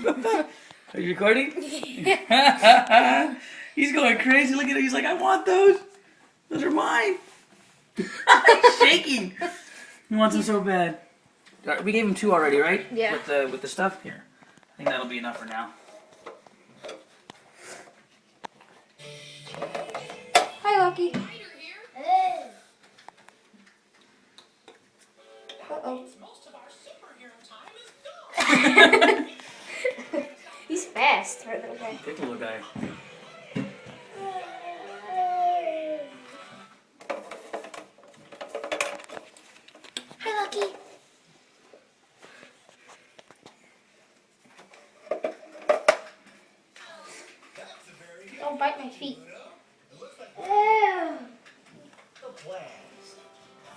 Are you recording? He's going crazy. Look at him. He's like, I want those. Those are mine. He's shaking. He wants them so bad. We gave him 2 already, right? Yeah. With the stuff here. I think that'll be enough for now. Hi, Lucky. Uh-oh. He's fast, right, little guy. Big little guy. Hi, Lucky. Don't bite my feet.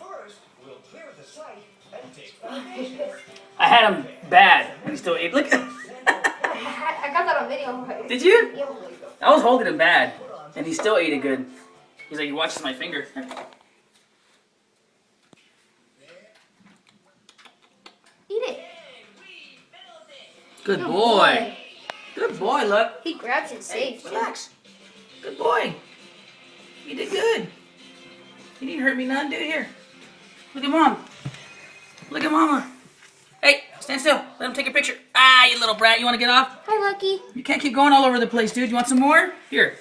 First, we'll clear the site and take foundations. I had him bad, and he still ate. Look. I got that on video. Did you? Yeah. I was holding him bad, and he still ate it good. He's like, he watches my finger. Eat it. Good boy. Good boy, look. He grabs it safe. too. Relax. Good boy. You did good. You didn't hurt me none, dude. Here. Look at mom. Look at mama. Hey, stand still. Let him take a picture. Ah, you little brat. You want to get off? Hi, Lucky. You can't keep going all over the place, dude. You want some more? Here.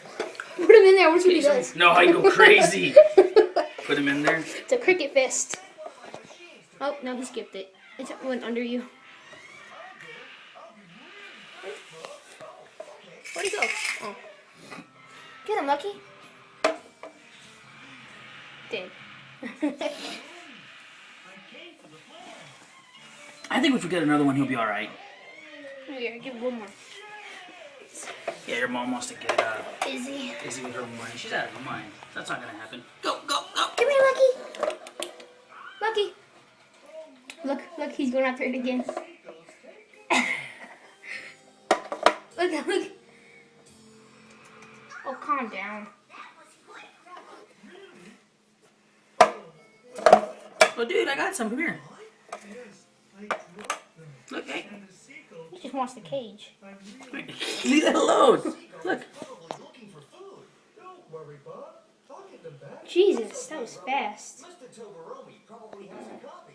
Put him in there. We'll see what he does. No, I go crazy. Put him in there. It's a cricket fist. Oh, no, he skipped it. It went under you. Where'd he go? Oh. Get him, Lucky. Did. I think if we get another one, he'll be all right. Here, give him one more. Yeah, your mom wants to get Izzy. Izzy with her money. She's out of her mind. That's not gonna happen. Go, go, go. Come here, Lucky. Lucky. Look, he's going after it again. Look. Oh, calm down. Oh, dude, I got some. Come here. Look, hey. He just wants the cage. Leave that alone. Look. Looking for food. Don't worry, Bob. I'll get them back. Jesus, that was fast. Mr. Todoromi probably has a copy.